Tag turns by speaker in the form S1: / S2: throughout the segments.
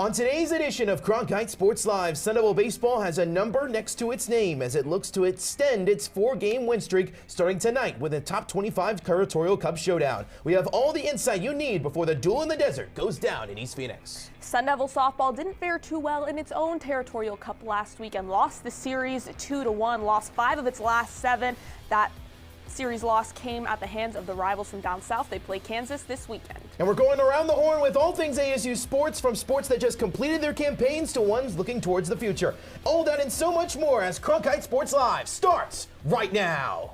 S1: On today's edition of Cronkite Sports Live, Sun Devil Baseball has a number next to its name as it looks to extend its 4-game win streak starting tonight with a top 25 Territorial Cup showdown. We have all the insight you need before the duel in the desert goes down in East Phoenix.
S2: Sun Devil softball didn't fare too well in its own Territorial Cup last week and lost the series 2-1, lost 5 of its last 7. That series loss came at the hands of the rivals from down south. They play Kansas this weekend.
S1: And we're going around the horn with all things ASU sports, from sports that just completed their campaigns to ones looking towards the future. All that and so much more as Cronkite Sports Live starts right now.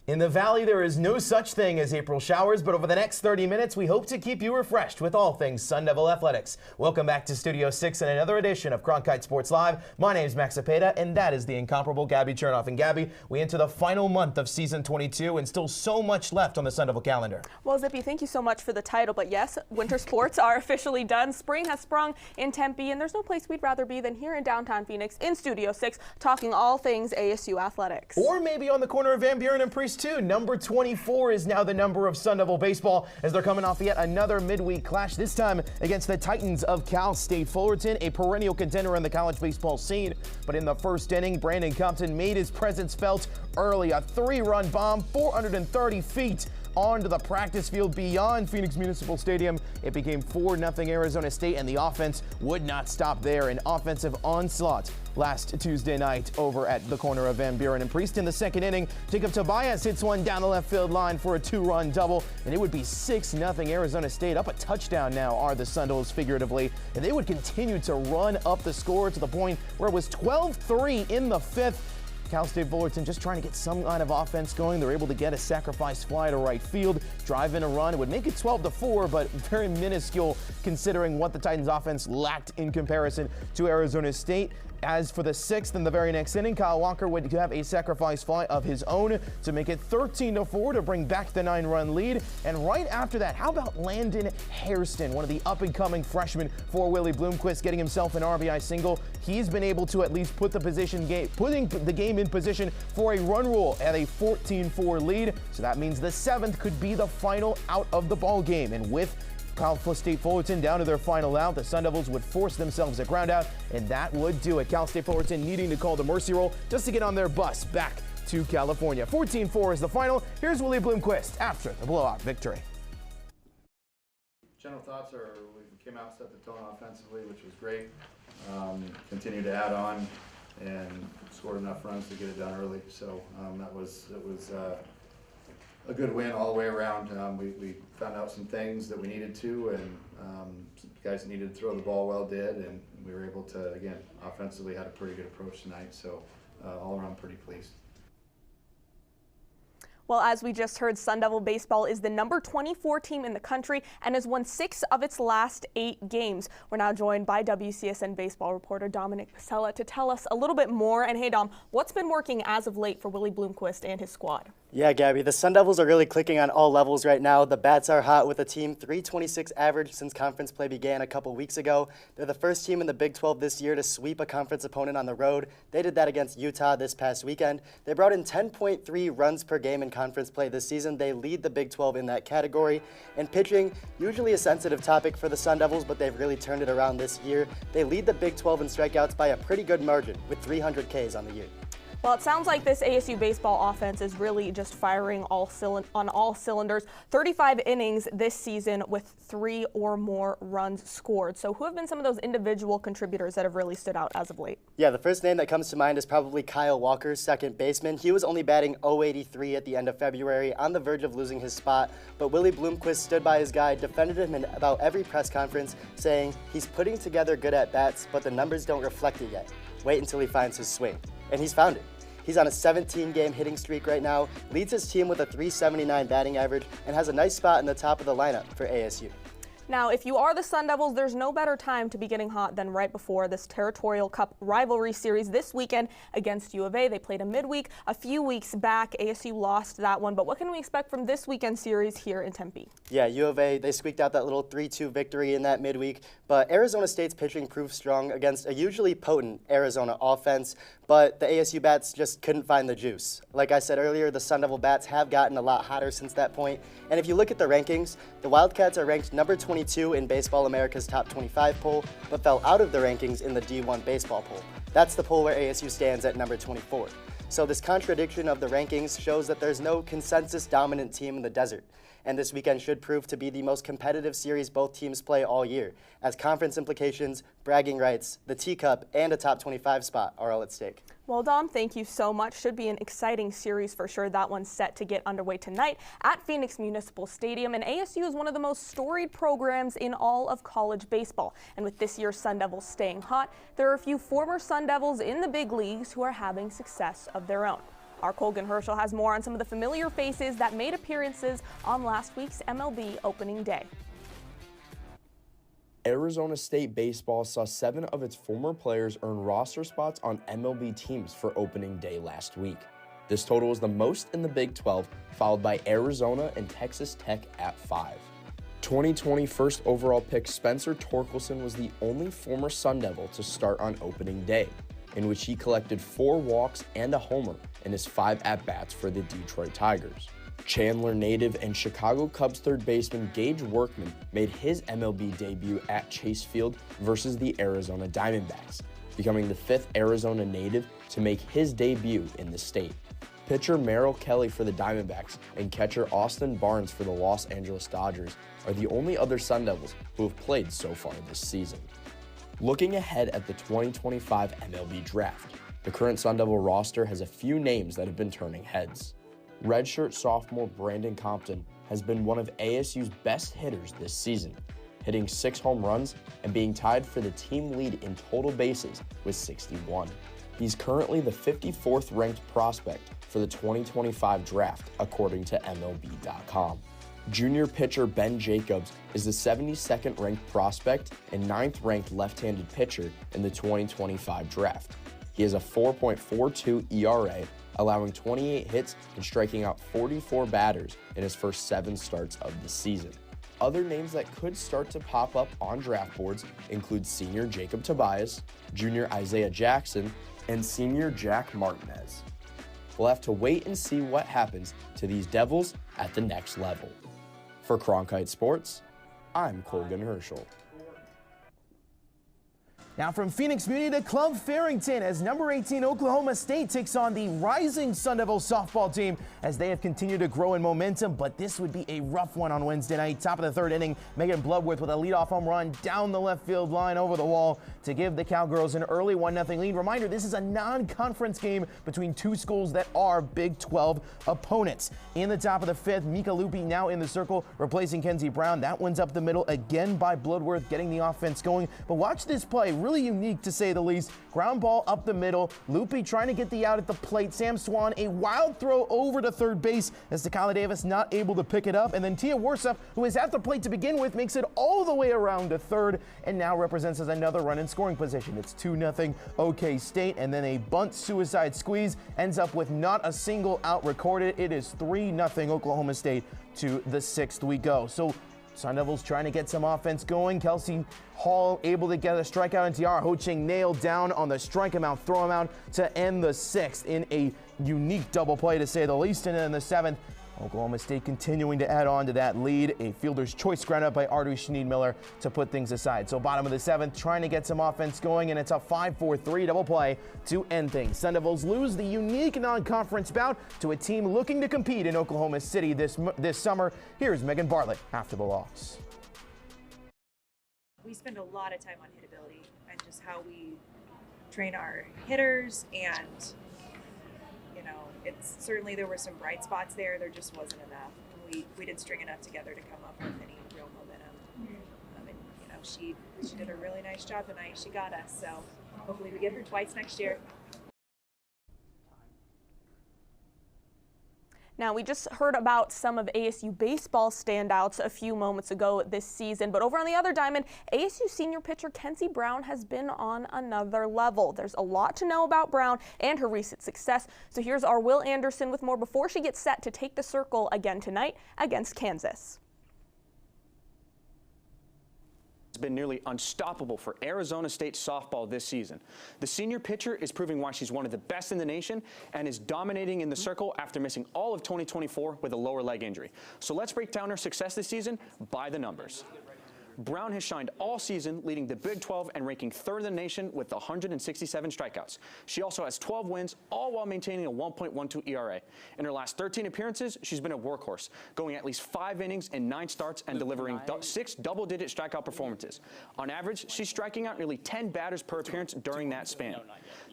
S1: In the Valley, there is no such thing as April showers, but over the next 30 minutes, we hope to keep you refreshed with all things Sun Devil athletics. Welcome back to Studio 6 and another edition of Cronkite Sports Live. My name is Max Cepeda, and that is the incomparable Gabby Chernoff. And Gabby, we enter the final month of season 22 and still so much left on the Sun Devil calendar.
S2: Well, Zippy, thank you so much for the title, but yes, winter sports are officially done. Spring has sprung in Tempe, and there's no place we'd rather be than here in downtown Phoenix in Studio 6, talking all things ASU athletics.
S1: Or maybe on the corner of Van Buren and Priest, too. Number 24 is now the number of Sun Devil baseball as they're coming off yet another midweek clash, this time against the Titans of Cal State Fullerton, a perennial contender in the college baseball scene. But in the first inning, Brandon Compton made his presence felt early. A 3-run bomb, 430 feet onto the practice field beyond Phoenix Municipal Stadium. It became 4-0 Arizona State, and the offense would not stop there. An offensive onslaught last Tuesday night over at the corner of Van Buren and Priest. In the second inning, Jacob Tobias hits one down the left field line for a 2-run double, and it would be 6-0 Arizona State. Up a touchdown now are the Sun Devils figuratively, and they would continue to run up the score to the point where it was 12-3 in the 5th. Cal State Fullerton just trying to get some kind of offense going. They're able to get a sacrifice fly to right field, drive in a run. It would make it 12-4, but very minuscule considering what the Titans offense lacked in comparison to Arizona State. As for the 6th, in the very next inning, Kyle Walker would have a sacrifice fly of his own to make it 13-4 to bring back the 9-run lead. And right after that, how about Landon Hairston, one of the up-and-coming freshmen for Willie Bloomquist, getting himself an RBI single. He's been able to at least put putting the game in position for a run rule at a 14-4 lead. So that means the 7th could be the final out of the ball game. And with Cal State Fullerton down to their final out, the Sun Devils would force themselves a ground out, and that would do it. Cal State Fullerton needing to call the mercy roll just to get on their bus back to California. 14-4 is the final. Here's Willie Bloomquist after the blowout victory.
S3: General thoughts are we came out, set the tone offensively, which was great. Continued to add on and scored enough runs to get it done early. So it was a good win all the way around. We found out some things that we needed to, and some guys that needed to throw the ball well did, and we were able to, again, offensively had a pretty good approach tonight, so all around pretty pleased.
S2: Well, as we just heard, Sun Devil baseball is the number 24 team in the country and has won 6 of its last 8 games. We're now joined by WCSN baseball reporter Dominic Pasella to tell us a little bit more. And hey, Dom, what's been working as of late for Willie Bloomquist and his squad?
S4: Yeah, Gabby, the Sun Devils are really clicking on all levels right now. The bats are hot with a team .326 average since conference play began a couple weeks ago. They're the first team in the Big 12 this year to sweep a conference opponent on the road. They did that against Utah this past weekend. They brought in 10.3 runs per game in conference play this season. They lead the Big 12 in that category. And pitching, usually a sensitive topic for the Sun Devils, but they've really turned it around this year. They lead the Big 12 in strikeouts by a pretty good margin with 300 Ks on the year.
S2: Well, it sounds like this ASU baseball offense is really just firing on all cylinders. 35 innings this season with 3 or more runs scored. So who have been some of those individual contributors that have really stood out as of late?
S4: Yeah, the first name that comes to mind is probably Kyle Walker, second baseman. He was only batting .083 at the end of February, on the verge of losing his spot. But Willie Bloomquist stood by his guy, defended him in about every press conference, saying he's putting together good at-bats, but the numbers don't reflect it yet. Wait until he finds his swing. And he's found it. He's on a 17-game hitting streak right now, leads his team with a .379 batting average, and has a nice spot in the top of the lineup for ASU.
S2: Now, if you are the Sun Devils, there's no better time to be getting hot than right before this Territorial Cup rivalry series this weekend against U of A. They played a midweek a few weeks back. ASU lost that one, but what can we expect from this weekend series here in Tempe?
S4: Yeah, U of A, they squeaked out that little 3-2 victory in that midweek, but Arizona State's pitching proved strong against a usually potent Arizona offense, but the ASU bats just couldn't find the juice. Like I said earlier, the Sun Devil bats have gotten a lot hotter since that point, and if you look at the rankings, the Wildcats are ranked number 22 in Baseball America's Top 25 poll, but fell out of the rankings in the D1 baseball poll. That's the poll where ASU stands at number 24. So this contradiction of the rankings shows that there's no consensus dominant team in the desert. And this weekend should prove to be the most competitive series both teams play all year, as conference implications, bragging rights, the T-Cup, and a top 25 spot are all at stake.
S2: Well, Dom, thank you so much. Should be an exciting series for sure. That one's set to get underway tonight at Phoenix Municipal Stadium. And ASU is one of the most storied programs in all of college baseball. And with this year's Sun Devils staying hot, there are a few former Sun Devils in the big leagues who are having success of their own. Our Colgan Herschel has more on some of the familiar faces that made appearances on last week's MLB opening day.
S5: Arizona State baseball saw 7 of its former players earn roster spots on MLB teams for opening day last week. This total is the most in the Big 12, followed by Arizona and Texas Tech at 5. 2020 first overall pick Spencer Torkelson was the only former Sun Devil to start on opening day, in which he collected 4 walks and a homer in his 5 at-bats for the Detroit Tigers. Chandler native and Chicago Cubs third baseman Gage Workman made his MLB debut at Chase Field versus the Arizona Diamondbacks, becoming the 5th Arizona native to make his debut in the state. Pitcher Merrill Kelly for the Diamondbacks and catcher Austin Barnes for the Los Angeles Dodgers are the only other Sun Devils who have played so far this season. Looking ahead at the 2025 MLB Draft, the current Sun Devil roster has a few names that have been turning heads. Redshirt sophomore Brandon Compton has been one of ASU's best hitters this season, hitting 6 home runs and being tied for the team lead in total bases with 61. He's currently the 54th ranked prospect for the 2025 draft, according to MLB.com. Junior pitcher Ben Jacobs is the 72nd ranked prospect and 9th ranked left-handed pitcher in the 2025 draft. He has a 4.42 ERA, allowing 28 hits and striking out 44 batters in his first 7 starts of the season. Other names that could start to pop up on draft boards include senior Jacob Tobias, junior Isaiah Jackson, and senior Jack Martinez. We'll have to wait and see what happens to these Devils at the next level. For Cronkite Sports, I'm Colgan Herschel.
S1: Now from Phoenix Muni to Club Farrington as number 18 Oklahoma State takes on the rising Sun Devil softball team as they have continued to grow in momentum, but this would be a rough one on Wednesday night. Top of the 3rd inning, Megan Bloodworth with a leadoff home run down the left field line over the wall to give the Cowgirls an early 1-0 lead. Reminder, this is a non-conference game between 2 schools that are Big 12 opponents. In the top of the 5th, Mika Lupi now in the circle, replacing Kenzie Brown. That one's up the middle again by Bloodworth, getting the offense going. But watch this play. Really unique to say the least. Ground ball up the middle. Lupi trying to get the out at the plate. Sam Swan, a wild throw over to third base as Takala Davis not able to pick it up. And then Tia Warsop, who is at the plate to begin with, makes it all the way around to third and now represents as another run in scoring position. It's 2-0 OK State, and then a bunt suicide squeeze ends up with not a single out recorded. It is 3-0 Oklahoma State to the 6th we go. So Sun Devils trying to get some offense going. Kelsey Hall able to get a strikeout, and Tiara Ho-Ching nailed down on the strike him out, throw him out to end the 6th in a unique double play to say the least. And in the 7th, Oklahoma State continuing to add on to that lead. A fielder's choice ground out by Ardu Schneidmiller to put things aside. So bottom of the 7th, trying to get some offense going, and it's a 5-4-3 double play to end things. Sun Devils lose the unique non-conference bout to a team looking to compete in Oklahoma City this summer. Here's Megan Bartlett after the loss.
S6: We spend a lot of time on hittability and just how we train our hitters, and it's certainly there were some bright spots there. There just wasn't enough. We didn't string enough together to come up with any real momentum. And she did a really nice job tonight. She got us, so hopefully we get her twice next year.
S2: Now, we just heard about some of ASU baseball standouts a few moments ago this season, but over on the other diamond, ASU senior pitcher Kenzie Brown has been on another level. There's a lot to know about Brown and her recent success, so here's our Will Anderson with more before she gets set to take the circle again tonight against Kansas.
S7: It's been nearly unstoppable for Arizona State softball this season. The senior pitcher is proving why she's one of the best in the nation and is dominating in the circle after missing all of 2024 with a lower leg injury. So let's break down her success this season by the numbers. Brown has shined all season, leading the Big 12 and ranking third in the nation with 167 strikeouts. She also has 12 wins, all while maintaining a 1.12 ERA. In her last 13 appearances, she's been a workhorse, going at least 5 innings in 9 starts and delivering 6 double-digit strikeout performances. On average, she's striking out nearly 10 batters per appearance during that span.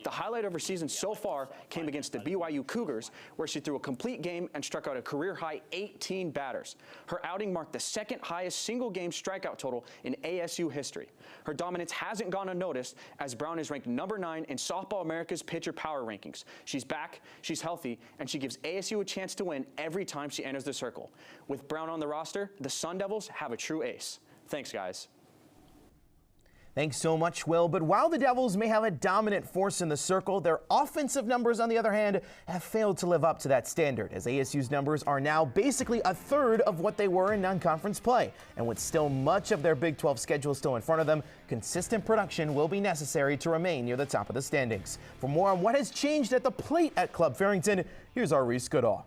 S7: The highlight of her season so far came against the BYU Cougars, where she threw a complete game and struck out a career-high 18 batters. Her outing marked the second highest single-game strikeout total in ASU history. Her dominance hasn't gone unnoticed, as Brown is ranked number 9 in Softball America's pitcher power rankings. She's back, she's healthy, and she gives ASU a chance to win every time she enters the circle. With Brown on the roster, the Sun Devils have a true ace. Thanks, guys.
S1: Thanks so much, Will. But while the Devils may have a dominant force in the circle, their offensive numbers, on the other hand, have failed to live up to that standard, as ASU's numbers are now basically a third of what they were in non-conference play. And with still much of their Big 12 schedule still in front of them, consistent production will be necessary to remain near the top of the standings. For more on what has changed at the plate at Club Farrington, here's our Reese Goodall.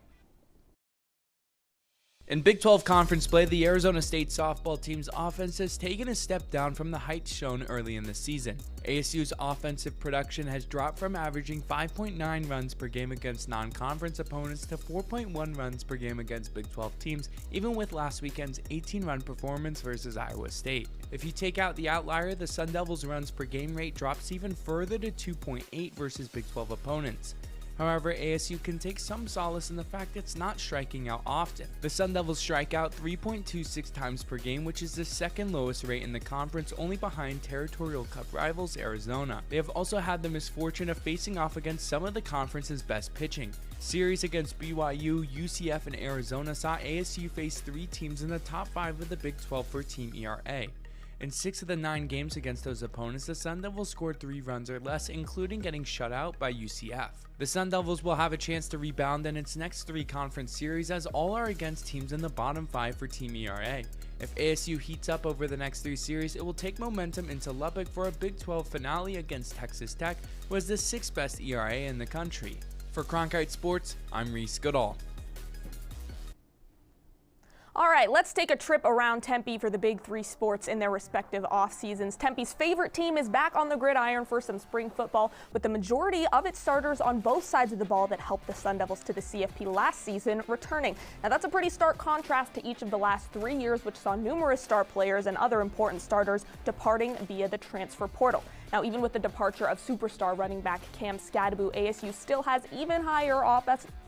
S8: In Big 12 conference play, the Arizona State softball team's offense has taken a step down from the heights shown early in the season. ASU's offensive production has dropped from averaging 5.9 runs per game against non-conference opponents to 4.1 runs per game against Big 12 teams, even with last weekend's 18-run performance versus Iowa State. If you take out the outlier, the Sun Devils' runs per game rate drops even further to 2.8 versus Big 12 opponents. However, ASU can take some solace in the fact it's not striking out often. The Sun Devils strike out 3.26 times per game, which is the second lowest rate in the conference, only behind Territorial Cup rivals Arizona. They have also had the misfortune of facing off against some of the conference's best pitching. Series against BYU, UCF, and Arizona saw ASU face 3 teams in the top 5 of the Big 12 for team ERA. In 6 of the 9 games against those opponents, the Sun Devils scored 3 runs or less, including getting shut out by UCF. The Sun Devils will have a chance to rebound in its next 3 conference series, as all are against teams in the bottom 5 for team ERA. If ASU heats up over the next 3 series, it will take momentum into Lubbock for a Big 12 finale against Texas Tech, who has the 6th best ERA in the country. For Cronkite Sports, I'm Reese Goodall.
S2: All right, let's take a trip around Tempe for the big 3 sports in their respective off seasons. Tempe's favorite team is back on the gridiron for some spring football, with the majority of its starters on both sides of the ball that helped the Sun Devils to the CFP last season returning. Now, that's a pretty stark contrast to each of the last 3 years, which saw numerous star players and other important starters departing via the transfer portal. Now, even with the departure of superstar running back Cam Scadaboo, ASU still has even higher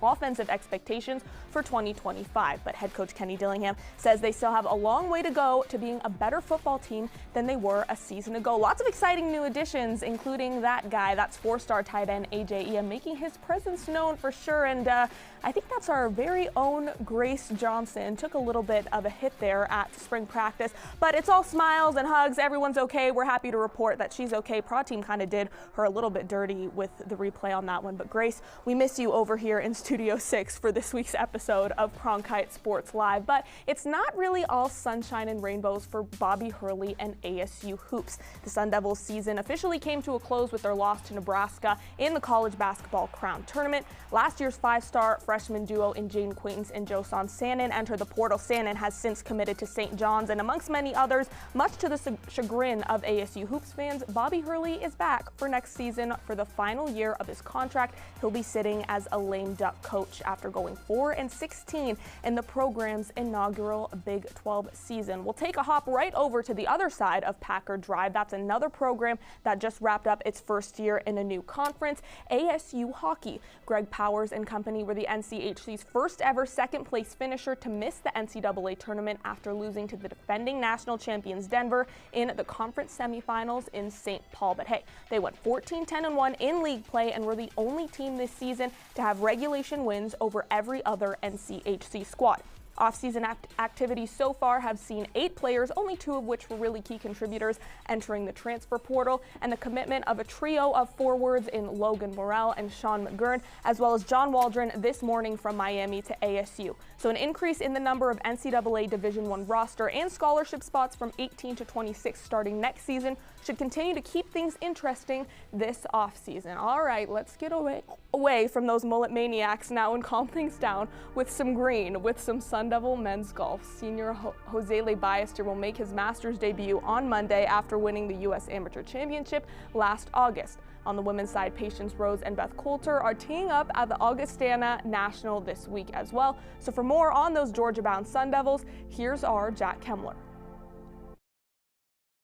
S2: offensive expectations for 2025. But head coach Kenny Dillingham says they still have a long way to go to being a better football team than they were a season ago. Lots of exciting new additions, including that guy, that's 4-star tight end AJ Ia, making his presence known for sure. And I think that's our very own Grace Johnson. Took a little bit of a hit there at spring practice, but it's all smiles and hugs. Everyone's okay. We're happy to report that she's okay. Pro team kind of did her a little bit dirty with the replay on that one. But Grace, we miss you over here in Studio 6 for this week's episode of Cronkite Sports Live. But it's not really all sunshine and rainbows for Bobby Hurley and ASU hoops. The Sun Devils season officially came to a close with their loss to Nebraska in the college basketball crown tournament. Last year's 5-star freshman duo in Jane Quaintance and Josan Sannon entered the portal. Sannon has since committed to St. John's, and amongst many others, much to the chagrin of ASU hoops fans, Bobby Hurley is back for next season for the final year of his contract. He'll be sitting as a lame duck coach after going 4-16 in the program's inaugural Big 12 season. We'll take a hop right over to the other side of Packer Drive. That's another program that just wrapped up its first year in a new conference, ASU Hockey. Greg Powers and company were the NCHC's first ever second place finisher to miss the NCAA tournament after losing to the defending national champions Denver in the conference semifinals in St. Paul, but hey, they went 14-10-1 in league play and were the only team this season to have regulation wins over every other NCHC squad. Off-season activities so far have seen 8 players, only 2 of which were really key contributors, entering the transfer portal, and the commitment of a trio of forwards in Logan Morrell and Sean McGurn, as well as John Waldron this morning from Miami to ASU. So an increase in the number of NCAA Division I roster and scholarship spots from 18 to 26 starting next season should continue to keep things interesting this offseason. All right, let's get away from those mullet maniacs now and calm things down with some green, with some Sun Devil men's golf. Senior Jose Le Ballester will make his Masters debut on Monday after winning the U.S. Amateur Championship last August. On the women's side, Patience Rose and Beth Coulter are teeing up at the Augustana National this week as well. So for more on those Georgia-bound Sun Devils, here's our Jack Kemmler.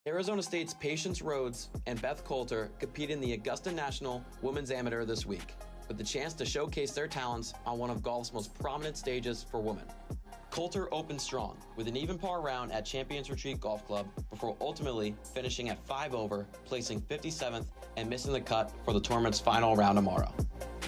S9: Arizona State's Patience Rhodes and Beth Coulter compete in the Augusta National Women's Amateur this week, with the chance to showcase their talents on one of golf's most prominent stages for women. Coulter opened strong with an even par round at Champions Retreat Golf Club before ultimately finishing at 5 over, placing 57th and missing the cut for the tournament's final round tomorrow.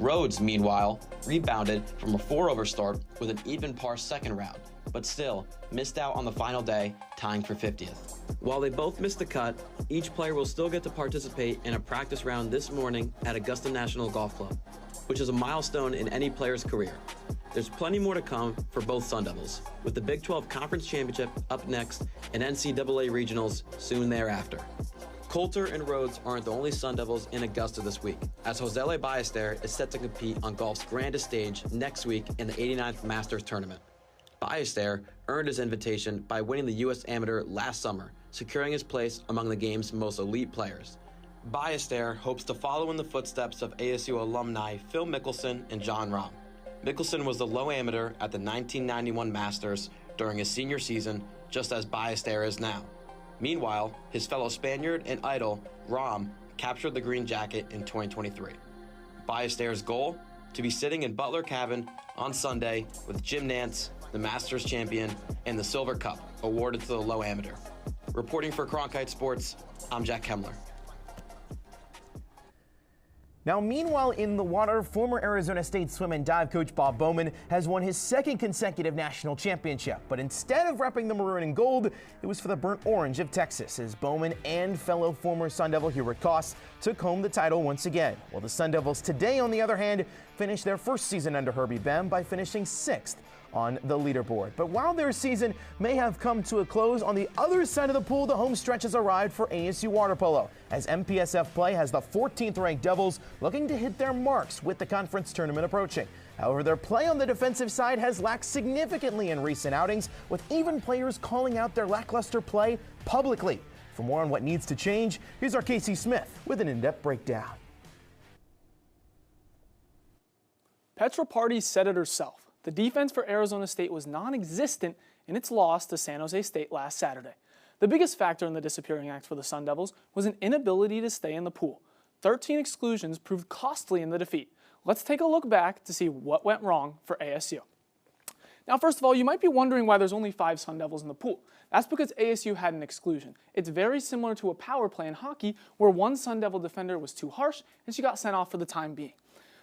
S9: Rhodes, meanwhile, rebounded from a 4 over start with an even par second round, but still missed out on the final day, tying for 50th. While they both missed the cut, each player will still get to participate in a practice round this morning at Augusta National Golf Club, which is a milestone in any player's career. There's plenty more to come for both Sun Devils, with the Big 12 Conference Championship up next and NCAA Regionals soon thereafter. Coulter and Rhodes aren't the only Sun Devils in Augusta this week, as Jose Le Ballester is set to compete on golf's grandest stage next week in the 89th Masters Tournament. Ballester earned his invitation by winning the U.S. Amateur last summer, securing his place among the game's most elite players. Ballester hopes to follow in the footsteps of ASU alumni Phil Mickelson and John Rahm. Mickelson was the low amateur at the 1991 Masters during his senior season, just as Ballester is now. Meanwhile, his fellow Spaniard and idol, Rahm, captured the green jacket in 2023. Ballester's goal? To be sitting in Butler Cabin on Sunday with Jim Nantz, the Masters champion, and the Silver Cup, awarded to the low amateur. Reporting for Cronkite Sports, I'm Jack Kemmler.
S1: Now, meanwhile, in the water, former Arizona State swim and dive coach Bob Bowman has won his 2nd consecutive national championship. But instead of repping the maroon and gold, it was for the burnt orange of Texas, as Bowman and fellow former Sun Devil Hubert Koss took home the title once again. Well, the Sun Devils today, on the other hand, finished their first season under Herbie Bem by finishing 6th on the leaderboard. But while their season may have come to a close, on the other side of the pool, the home stretch has arrived for ASU water polo, as MPSF play has the 14th ranked Devils looking to hit their marks with the conference tournament approaching. However, their play on the defensive side has lacked significantly in recent outings, with even players calling out their lackluster play publicly. For more on what needs to change, here's our Casey Smith with an in-depth breakdown.
S10: Petra Party said it herself. The defense for Arizona State was non-existent in its loss to San Jose State last Saturday. The biggest factor in the disappearing act for the Sun Devils was an inability to stay in the pool. 13 exclusions proved costly in the defeat. Let's take a look back to see what went wrong for ASU. Now, first of all, you might be wondering why there's only 5 Sun Devils in the pool. That's because ASU had an exclusion. It's very similar to a power play in hockey, where one Sun Devil defender was too harsh and she got sent off for the time being.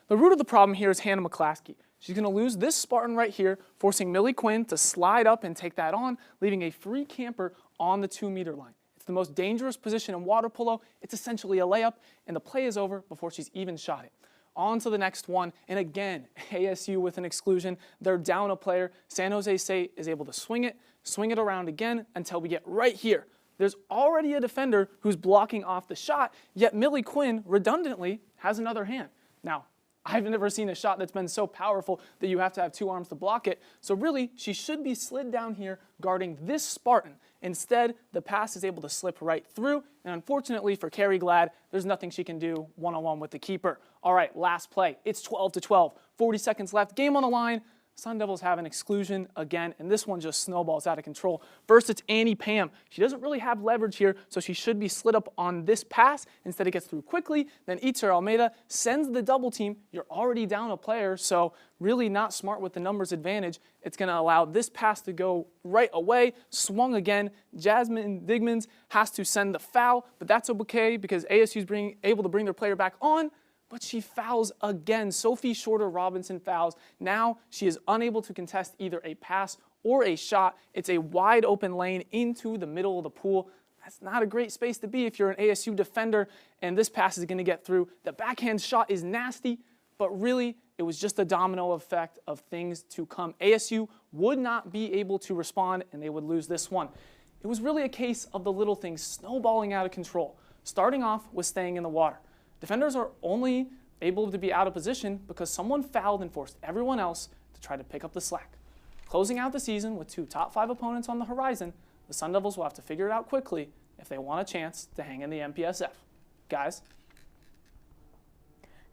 S10: The root of the problem here is Hannah McClaskey. She's going to lose this Spartan right here, forcing Millie Quinn to slide up and take that on, leaving a free camper on the 2-meter line. It's the most dangerous position in water polo. It's essentially a layup, and the play is over before she's even shot it. On to the next one, and again, ASU with an exclusion. They're down a player. San Jose State is able to swing it around again until we get right here. There's already a defender who's blocking off the shot, yet Millie Quinn redundantly has another hand. Now, I've never seen a shot that's been so powerful that you have to have 2 arms to block it. So really, she should be slid down here guarding this Spartan. Instead, the pass is able to slip right through. And unfortunately for Carrie Glad, there's nothing she can do one-on-one with the keeper. All right, last play. It's 12-12. 40 seconds left. Game on the line. Sun Devils have an exclusion again, and this one just snowballs out of control. First, it's Annie Pam. She doesn't really have leverage here, so she should be slid up on this pass. Instead, it gets through quickly. Then Itzer Almeida sends the double team. You're already down a player, so really not smart with the numbers advantage. It's going to allow this pass to go right away. Swung again. Jasmine Digmans has to send the foul, but that's okay because ASU is able to bring their player back on. But she fouls again. Sophie Shorter Robinson fouls. Now she is unable to contest either a pass or a shot. It's a wide open lane into the middle of the pool. That's not a great space to be if you're an ASU defender, and this pass is going to get through. The backhand shot is nasty, but really it was just a domino effect of things to come. ASU would not be able to respond, and they would lose this one. It was really a case of the little things snowballing out of control, starting off with staying in the water. Defenders are only able to be out of position because someone fouled and forced everyone else to try to pick up the slack. Closing out the season with 2 top 5 opponents on the horizon, the Sun Devils will have to figure it out quickly if they want a chance to hang in the MPSF. Guys?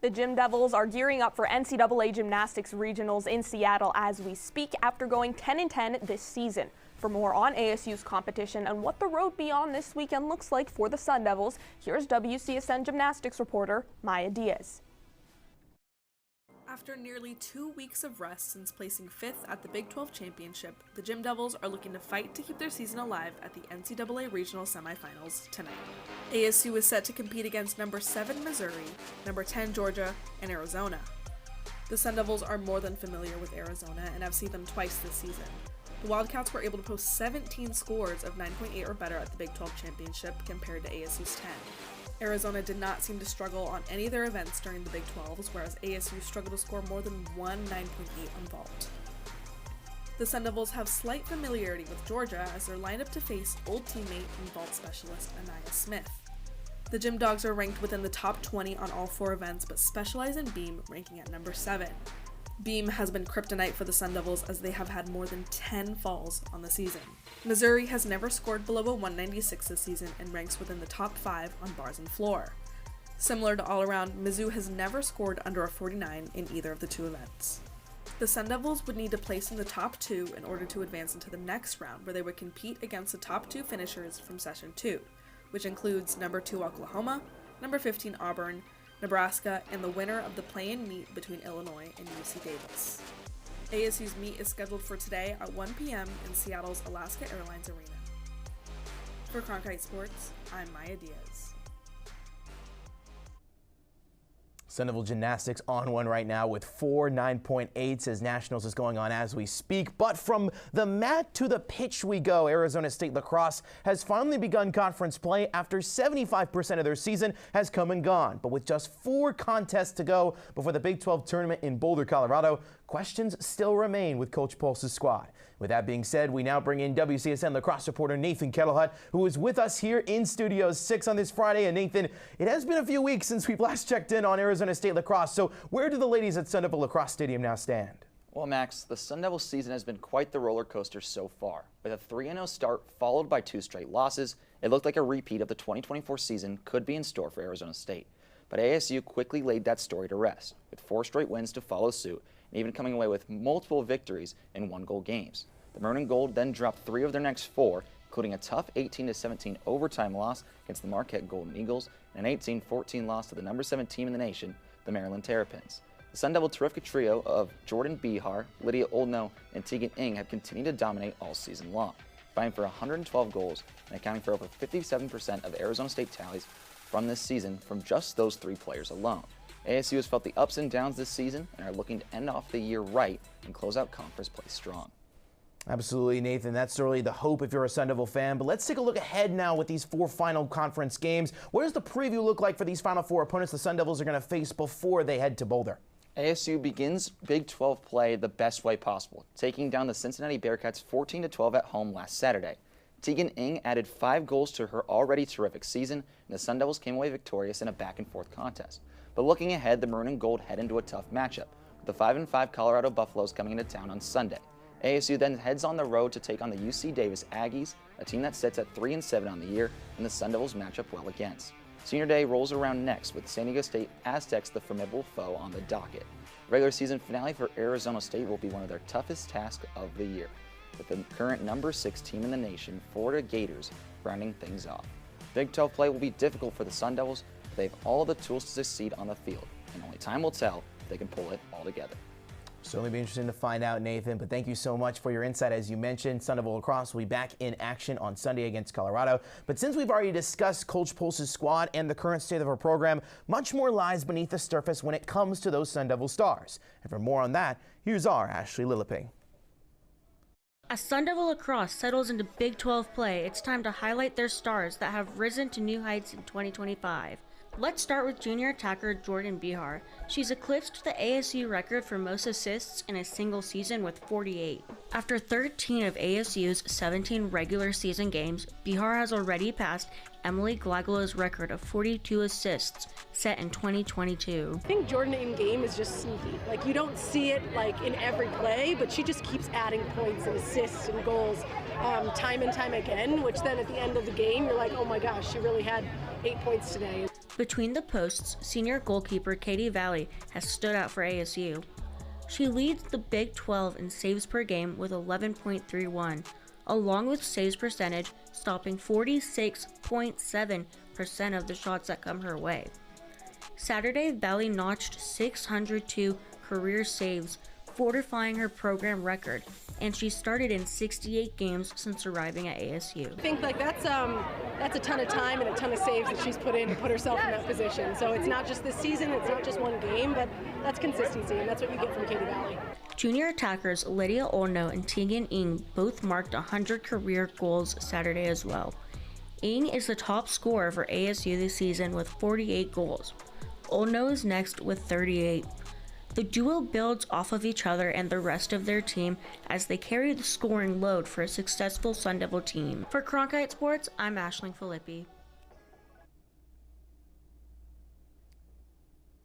S2: The Gym Devils are gearing up for NCAA Gymnastics Regionals in Seattle as we speak after going 10-10 this season. For more on ASU's competition and what the road beyond this weekend looks like for the Sun Devils, here's WCSN gymnastics reporter Maya Diaz.
S11: After nearly 2 weeks of rest since placing 5th at the Big 12 Championship, the Gym Devils are looking to fight to keep their season alive at the NCAA Regional Semifinals tonight. ASU is set to compete against number 7 Missouri, number 10 Georgia, and Arizona. The Sun Devils are more than familiar with Arizona and have seen them twice this season. The Wildcats were able to post 17 scores of 9.8 or better at the Big 12 Championship compared to ASU's 10. Arizona did not seem to struggle on any of their events during the Big 12s, whereas ASU struggled to score more than one 9.8 on vault. The Sun Devils have slight familiarity with Georgia as they're lined up to face old teammate and vault specialist Anaya Smith. The Gym Dogs are ranked within the top 20 on all 4 events, but specialize in beam, ranking at number 7. Beam has been kryptonite for the Sun Devils as they have had more than 10 falls on the season. Missouri has never scored below a 196 this season and ranks within the top 5 on bars and floor. Similar to all around, Mizzou has never scored under a 49 in either of the 2 events. The Sun Devils would need to place in the top 2 in order to advance into the next round, where they would compete against the top 2 finishers from Session 2, which includes number 2 Oklahoma, number 15 Auburn, Nebraska, and the winner of the play-in meet between Illinois and UC Davis. ASU's meet is scheduled for today at 1 p.m. in Seattle's Alaska Airlines Arena. For Cronkite Sports, I'm Maya Diaz.
S1: Sun Devil Gymnastics on one right now with 4 9.8s as Nationals is going on as we speak. But from the mat to the pitch we go. Arizona State lacrosse has finally begun conference play after 75% of their season has come and gone. But with just 4 contests to go before the Big 12 tournament in Boulder, Colorado, questions still remain with Coach Pulse's squad. With that being said, we now bring in WCSN lacrosse reporter Nathan Kettlehut, who is with us here in Studio 6 on this Friday. And Nathan, it has been a few weeks since we've last checked in on Arizona State lacrosse. So where do the ladies at Sun Devil Lacrosse Stadium now stand?
S12: Well, Max, the Sun Devil season has been quite the roller coaster so far. With a 3-0 start followed by 2 straight losses, it looked like a repeat of the 2024 season could be in store for Arizona State. But ASU quickly laid that story to rest, with 4 straight wins to follow suit, and even coming away with multiple victories in 1-goal games. The Maroon and Gold then dropped 3 of their next 4, including a tough 18-17 overtime loss against the Marquette Golden Eagles and an 18-14 loss to the number 7 team in the nation, the Maryland Terrapins. The Sun Devil terrific trio of Jordan Bihar, Lydia Oldno, and Tegan Ng have continued to dominate all season long, fighting for 112 goals and accounting for over 57% of Arizona State tallies from this season from just those 3 players alone. ASU has felt the ups and downs this season and are looking to end off the year right and close out conference play strong.
S1: Absolutely, Nathan. That's certainly the hope if you're a Sun Devil fan. But let's take a look ahead now with these 4 final conference games. What does the preview look like for these final 4 opponents the Sun Devils are going to face before they head to Boulder?
S12: ASU begins Big 12 play the best way possible, taking down the Cincinnati Bearcats 14-12 at home last Saturday. Tegan Ng added 5 goals to her already terrific season, and the Sun Devils came away victorious in a back-and-forth contest. But looking ahead, the Maroon and Gold head into a tough matchup, with the 5-5 Colorado Buffaloes coming into town on Sunday. ASU then heads on the road to take on the UC Davis Aggies, a team that sits at 3-7 on the year, and the Sun Devils match up well against. Senior Day rolls around next with San Diego State Aztecs, the formidable foe, on the docket. The regular season finale for Arizona State will be one of their toughest tasks of the year, with the current number 6 team in the nation, Florida Gators, rounding things off. Big 12 play will be difficult for the Sun Devils, but they have all the tools to succeed on the field, and only time will tell if they can pull it all together.
S1: Certainly be interesting to find out, Nathan, but thank you so much for your insight. As you mentioned, Sun Devil Lacrosse will be back in action on Sunday against Colorado. But since we've already discussed Coach Pulse's squad and the current state of our program, much more lies beneath the surface when it comes to those Sun Devil stars. And for more on that, here's our Ashley Lilliping.
S13: As Sun Devil Lacrosse settles into Big 12 play, it's time to highlight their stars that have risen to new heights in 2025. Let's start with junior attacker Jordan Bihar. She's eclipsed the ASU record for most assists in a single season with 48. After 13 of ASU's 17 regular season games, Bihar has already passed Emily Glagola's record of 42 assists set in 2022.
S14: I think Jordan in game is just sneaky. Like, you don't see it like in every play, but she just keeps adding points and assists and goals time and time again, which then at the end of the game, you're like, oh my gosh, she really had 8 points today.
S13: Between the posts, senior goalkeeper Katie Valley has stood out for ASU. She leads the Big 12 in saves per game with 11.31, along with saves percentage, stopping 46.7% of the shots that come her way. Saturday, Valley notched 602 career saves, fortifying her program record, and she started in 68 games since arriving at ASU.
S14: I think like that's a ton of time and a ton of saves that she's put in to put herself in that position. So it's not just this season, it's not just one game, but that's consistency, and that's what you get from Katie Valley.
S13: Junior attackers Lydia Olno and Tegan Ng both marked 100 career goals Saturday as well. Ng is the top scorer for ASU this season with 48 goals. Olno is next with 38. The duo builds off of each other and the rest of their team as they carry the scoring load for a successful Sun Devil team. For Cronkite Sports, I'm Aisling Filippi.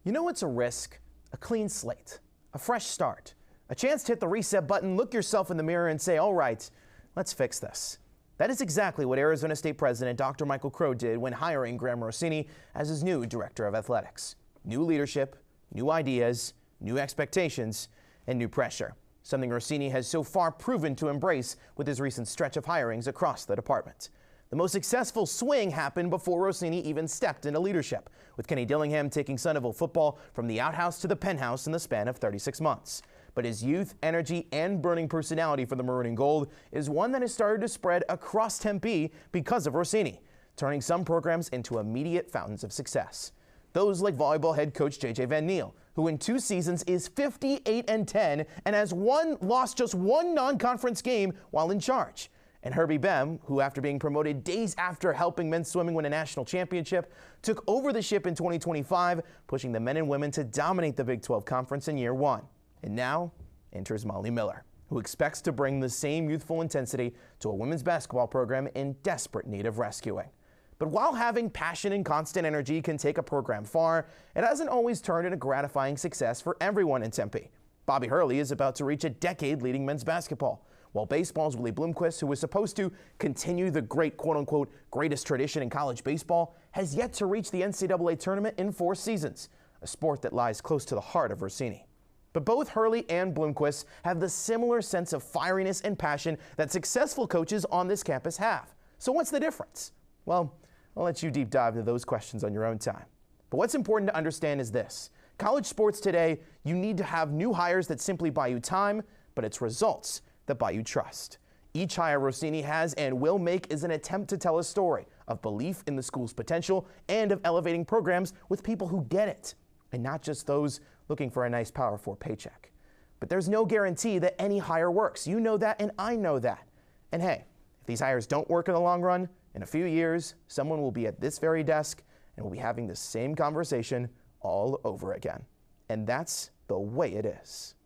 S1: You know what's a risk? A clean slate, a fresh start, a chance to hit the reset button, look yourself in the mirror and say, all right, let's fix this. That is exactly what Arizona State President Dr. Michael Crow did when hiring Graham Rossini as his new director of athletics. New leadership, new ideas, new expectations, and new pressure, something Rossini has so far proven to embrace with his recent stretch of hirings across the department. The most successful swing happened before Rossini even stepped into leadership, with Kenny Dillingham taking Sun Devil football from the outhouse to the penthouse in the span of 36 months. But his youth, energy, and burning personality for the Maroon and Gold is one that has started to spread across Tempe because of Rossini, turning some programs into immediate fountains of success. Those like volleyball head coach J.J. Van Niel, who in 2 seasons is 58-10 and has lost just one non-conference game while in charge. And Herbie Bem, who after being promoted days after helping men's swimming win a national championship, took over the ship in 2025, pushing the men and women to dominate the Big 12 Conference in year 1. And now enters Molly Miller, who expects to bring the same youthful intensity to a women's basketball program in desperate need of rescuing. But while having passion and constant energy can take a program far, it hasn't always turned into gratifying success for everyone in Tempe. Bobby Hurley is about to reach a decade leading men's basketball, while baseball's Willie Bloomquist, who was supposed to continue the great quote-unquote greatest tradition in college baseball, has yet to reach the NCAA tournament in 4 seasons, a sport that lies close to the heart of Rossini. But both Hurley and Bloomquist have the similar sense of fieriness and passion that successful coaches on this campus have. So what's the difference? Well, I'll let you deep dive into those questions on your own time. But what's important to understand is this. College sports today, you need to have new hires that simply buy you time, but it's results that buy you trust. Each hire Rossini has and will make is an attempt to tell a story of belief in the school's potential and of elevating programs with people who get it, and not just those looking for a nice Power 4 paycheck. But there's no guarantee that any hire works. You know that, and I know that. And hey, if these hires don't work in the long run, in a few years, someone will be at this very desk and will be having the same conversation all over again. And that's the way it is.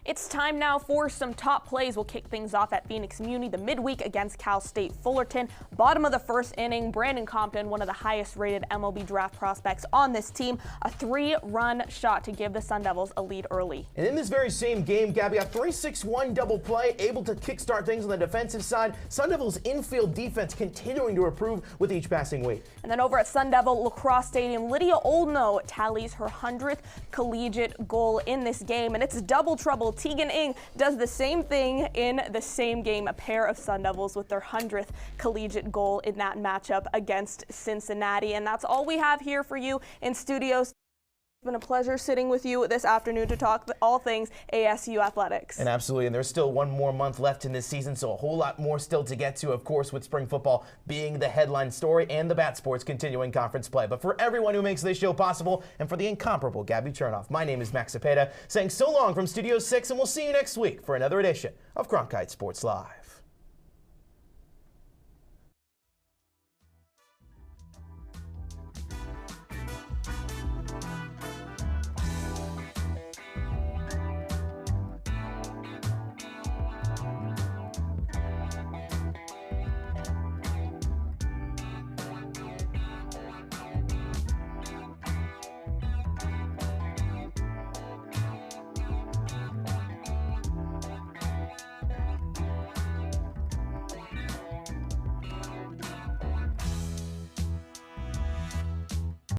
S2: It's time now for some top plays. We'll kick things off at Phoenix Muni, the midweek against Cal State Fullerton. Bottom of the first inning, Brandon Compton, one of the highest rated MLB draft prospects on this team, a 3-run shot to give the Sun Devils a lead early.
S1: And in this very same game, Gabby, a 3-6-1 double play, able to kickstart things on the defensive side. Sun Devils infield defense continuing to improve with each passing week.
S2: And then over at Sun Devil Lacrosse Stadium, Lydia Oldno tallies her 100th collegiate goal in this game, and it's double trouble. Tegan Ng does the same thing in the same game, a pair of Sun Devils with their 100th collegiate goal in that matchup against Cincinnati. And that's all we have here for you in studio. It's been a pleasure sitting with you this afternoon to talk all things ASU athletics.
S1: And absolutely, and there's still one more month left in this season, so a whole lot more still to get to, of course, with spring football being the headline story and the Bat Sports continuing conference play. But for everyone who makes this show possible, and for the incomparable Gabby Chernoff, my name is Max Cepeda, saying so long from Studio 6, and we'll see you next week for another edition of Cronkite Sports Live.